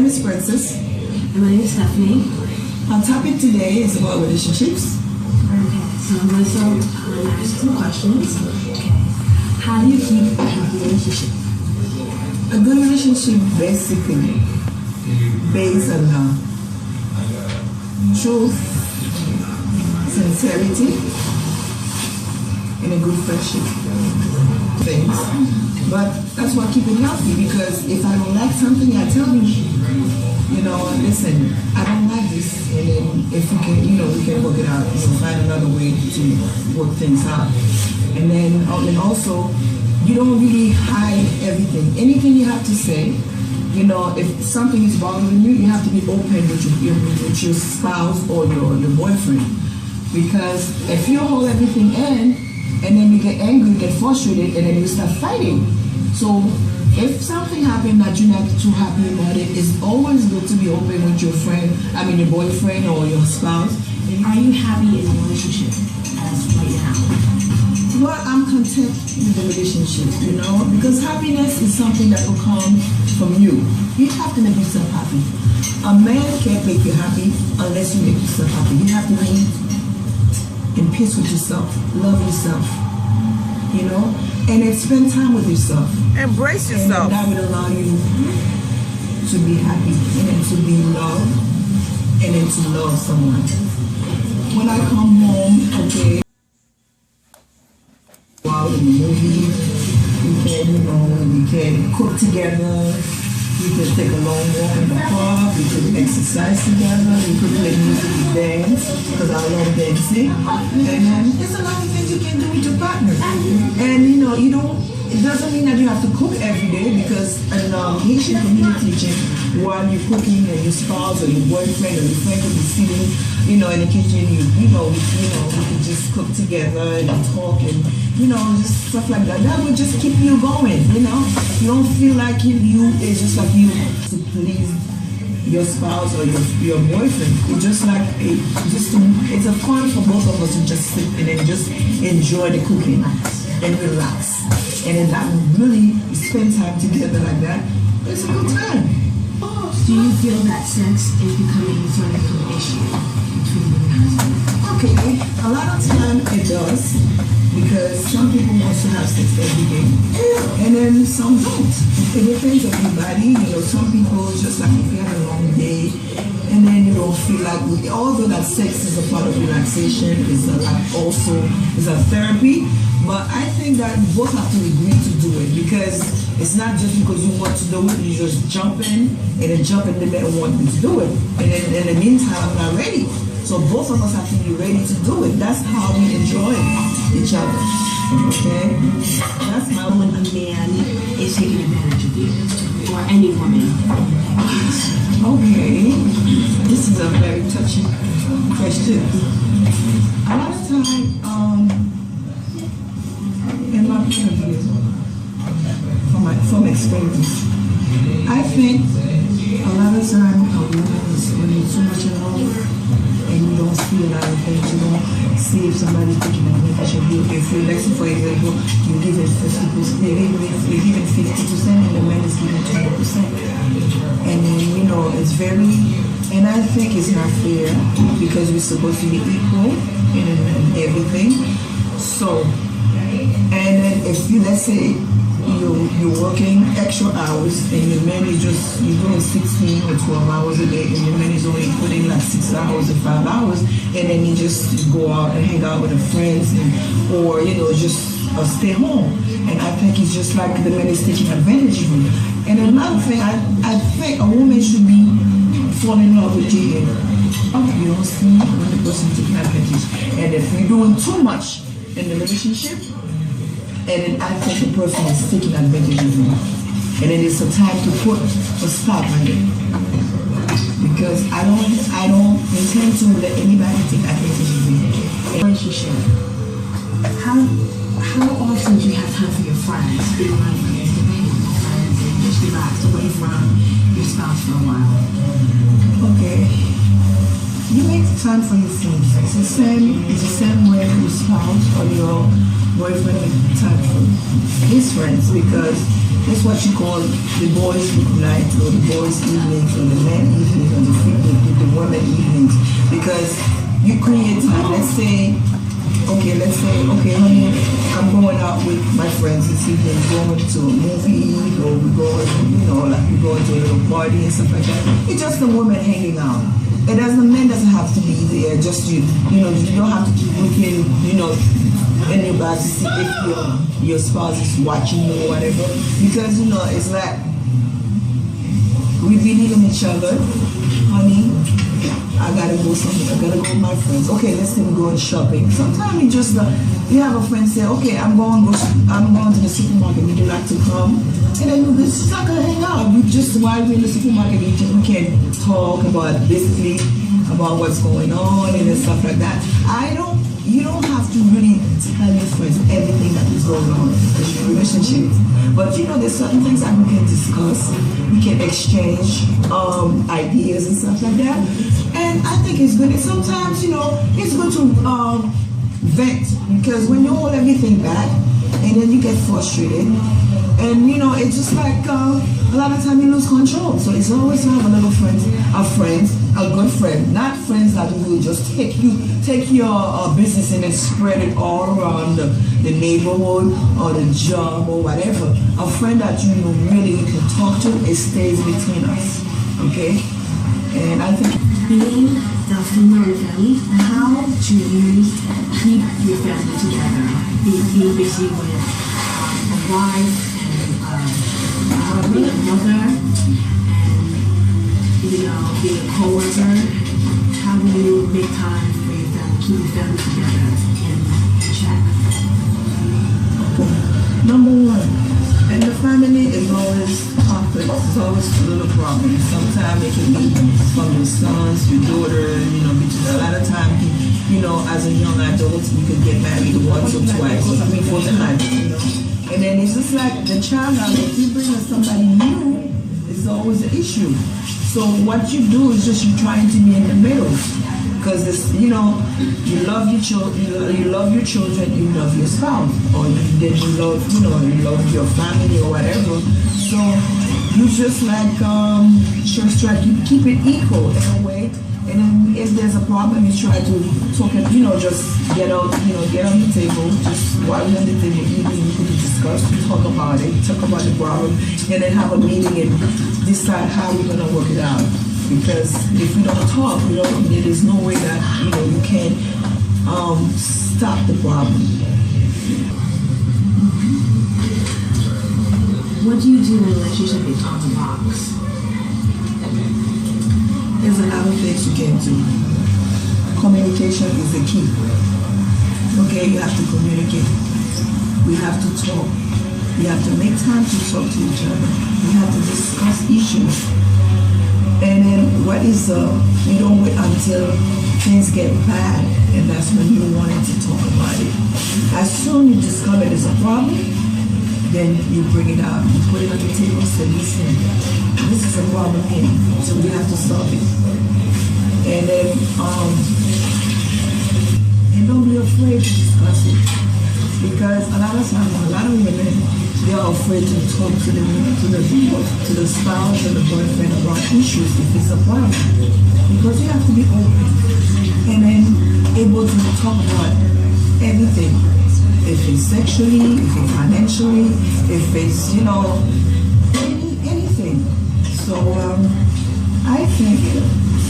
name is Princess. And my name is Stephanie. Our topic today is about relationships. Okay, so I'm going to ask some questions. Okay. How do you keep a healthy relationship? A good relationship basically based on truth, sincerity, and a good friendship things. But that's what keep it healthy, because if I don't like something, I tell you, listen, I don't like this, and then if we can, we can work it out, find another way to work things out. And then also, you don't really hide everything. Anything you have to say, if something is bothering you, you have to be open with your spouse or your boyfriend. Because if you hold everything in, and then you get angry, get frustrated, and then you start fighting. So if something happened that you're not too happy about it, it's always good to be open with your your boyfriend or your spouse. Are you happy in a relationship as right now? Well, I'm content with the relationship, because happiness is something that will come from you. You have to make yourself happy. A man can't make you happy unless you make yourself happy. You have to be in peace with yourself, love yourself, and then spend time with yourself. Embrace yourself. And that will allow you to be happy, and then to be loved, and then to love someone. When I come home, okay, go out in the movie, we can cook together, we can take a long walk in the park, we can exercise together, we can play music, we dance, because I love dancing. And there's a lot of things you can do with your partner. And it doesn't mean that you have to cook every day, because in Haitian community, while you're cooking, and your spouse or your boyfriend or your friend will be sitting, in the kitchen, we can just cook together and talk and, just stuff like that. That will just keep you going, You don't feel like it's just like you to please your spouse or your boyfriend. It's just like it's a fun for both of us to just sit and then just enjoy the cooking and relax. And then that really spend time together like that. It's a good time. Do you feel that sex is becoming sort of an issue between you and husband? Okay, a lot of time it does, because some people want to have sex every day, and then some don't. It depends on everybody. Some people just like if you have a long day, and then you don't feel like, although that sex is a part of relaxation, is a therapy. But I think that both have to agree to do it, because it's not just because you want to do it, you just jump in and then jump in the bed and want me to do it. And then in the meantime, I'm not ready. So both of us have to be ready to do it. That's how we enjoy each other. Okay? That's how when a man is taking advantage of you, or any woman. Okay. This is a very touchy question. A lot of time, in my point of view, from experience, I think a lot of time a woman is when you're too much in love and you don't see a lot of things, you don't see if somebody's taking advantage of you. If you, let's say for example, you're giving 50%, you're giving 50% and the man is giving 20%. And then, it's very, and I think it's not fair, because we're supposed to be equal in everything. So, and then if you, let's say, you're working extra hours and your man is you're doing 16 or 12 hours a day, and your man is only putting like 6 hours or 5 hours, and then you just go out and hang out with the friends, or just stay home. And I think it's just like the man is taking advantage of you. And another thing, I think a woman should be falling in love with you. You don't see when the person taking advantage. And if you're doing too much in the relationship, and then I think the person is taking advantage of you. And then it's a time to put a stop on it. Because I don't intend to let anybody take advantage of me. Relationship. How often do you have time for your friends? Being around friends, and just relax away from your spouse for a while? Okay. You make time for your friends. It's the same way your spouse or your boyfriend makes time for his friends, because It's what you call the boys' night, or the boys' evenings, or the men evenings, or the women evenings, because you create time. Let's say, okay, honey, I'm going out with my friends this evening, going to a movie, or we're going, like we're going to a little party and stuff like that. It's just the woman hanging out. The men doesn't have to be there. Just you don't have to keep looking, in your bag to see if your spouse is watching you or whatever. Because it's like we believe in each other, honey. I gotta go somewhere. I gotta go with my friends. Okay, let's say we're going shopping. Sometimes you have a friend say, okay, I'm going to the supermarket. Would you like to come? And then we just not gonna hang out. While we're in the supermarket, we can talk about basically about what's going on and stuff like that. You don't have to really tell your friends everything that is going on in your relationship. But there's certain things that we can discuss. We can exchange ideas and stuff like that. And I think it's good. And sometimes, it's good to vent, because when you hold everything back and then you get frustrated, and it's just like a lot of time you lose control. So it's always to have a good friend, not friends that will just take your business and then spread it all around the neighborhood or the job or whatever. A friend that really can talk to, it stays between us. Okay? And I think being the female family, how do you keep your family together? Being busy with a wife and being a mother and being a co-worker, how do you make time for your family, keep your family together in check? Number one, in the family is always conflict, it's always a little problem. Sometimes it can be from your sons, your daughter, because a lot of time, as a young adult, you can get married once or twice or 3-4 times, And then it's just like the child, if you bring in somebody new, it's always an issue. So what you do is just you're trying to be in the middle. Because you love your children, you love your spouse, or you love your family or whatever. So you just like just try to keep it equal in a way. And then if there's a problem, you try to talk it, just get on the table, just while you're on the table eating, you can discuss, talk about the problem, and then have a meeting and decide how we're gonna work it out. Because if we don't talk, there's no way that you can stop the problem. What do you do in a relationship with on the box? There's a lot of things you can do. Communication is the key. Okay, you have to communicate. We have to talk. We have to make time to talk to each other. We have to discuss issues. And then you don't wait until things get bad, and that's when you wanted to talk about it. As soon as you discover there's a problem, then you bring it out, you put it on the table, say, listen, this is a problem here, so we have to solve it. And then, and don't be afraid to discuss it. Because a lot of times, a lot of women, they are afraid to talk to the spouse or the boyfriend about issues if it's a problem. Because you have to be open and then able to talk about everything. If it's sexually, if it's financially, if it's, anything. So I think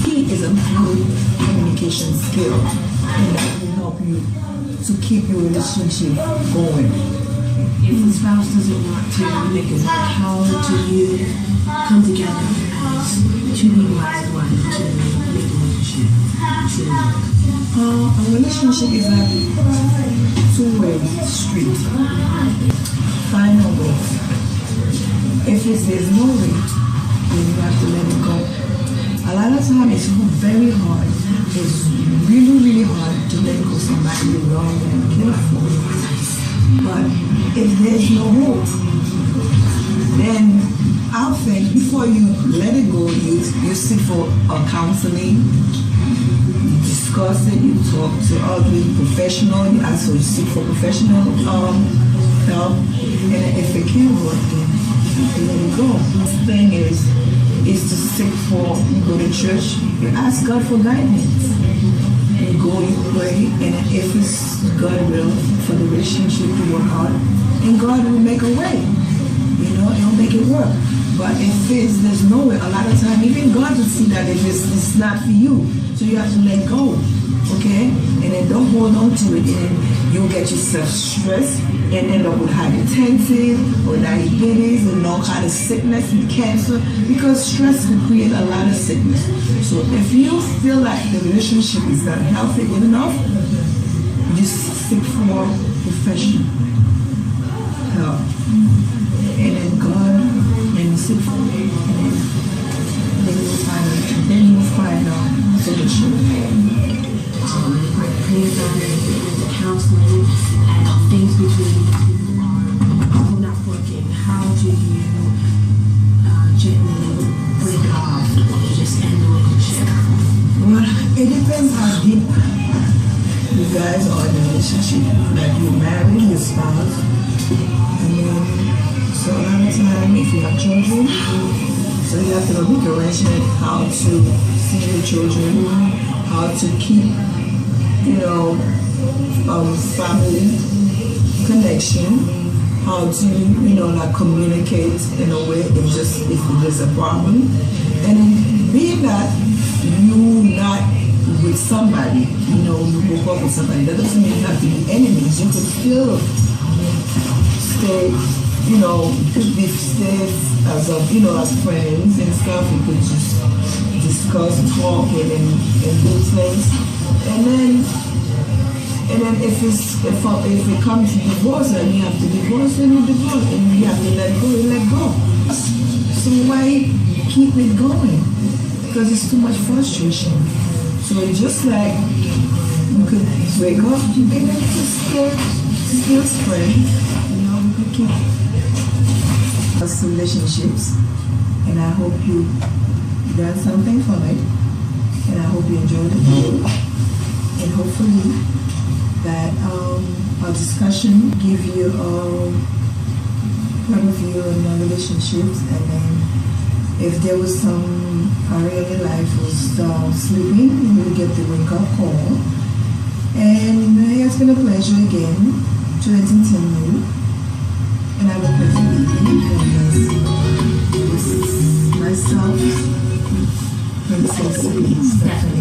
key is a good communication skill, and that will help you to keep your relationship going. If the spouse doesn't want to make it work, how do you come together as two people as one to make a relationship work? A relationship is like two-way street. Find a way. If there's no way, then you have to let it go. A lot of times it's very hard. It's really, really hard to let go of somebody you love and care for. But if there's no hope, then I think before you let it go, you seek for counseling, you discuss it, you talk to other professional, you also seek for professional help, and if it can't work, then to let it go. The thing is to seek for, you go to church, you ask God for guidance. You go, you pray, and if it's God will for the relationship to work out, and God will make a way. You know, He'll make it work. But if there's no way, a lot of time, even God will see that if it's not for you. So you have to let go, okay? And then don't hold on to it, and then you'll get yourself stressed and end up with hypertension or diabetes and all kind of sickness and cancer, because stress will create a lot of sickness. So if you feel like the relationship is not healthy enough, just seek for professional help. And then God, and seek for it, and then you'll find a solution. Pray about it, the counseling, and things between you are not working. How do you gently break it off or just end the relationship? Well, it depends how deep you guys are in the relationship. Like you're married, your spouse, and then so a lot of time if you have children, so you have to make arrangement how to see your children, how to keep, family connection, how to, like communicate in a way if there's a problem. And being that you not with somebody, you broke up with somebody, that doesn't mean you have to be enemies. You could still stay, could be stay as friends and stuff. You could just discuss, talk, and do things. And then if it comes to divorce and you have to divorce, then you divorce, and you have to let go. So why keep it going? Because it's too much frustration. So it's just like we could break up and then still spread. We could keep us relationships, and I hope you got something from it, and I hope you enjoyed the video, and hopefully that our discussion give you a point of view on relationships. And then if there was some area of your life was sleeping, you will get the wake-up call. And it's been a pleasure again to entertain you, and have a pleasant evening. And this is myself, Princess Stephanie.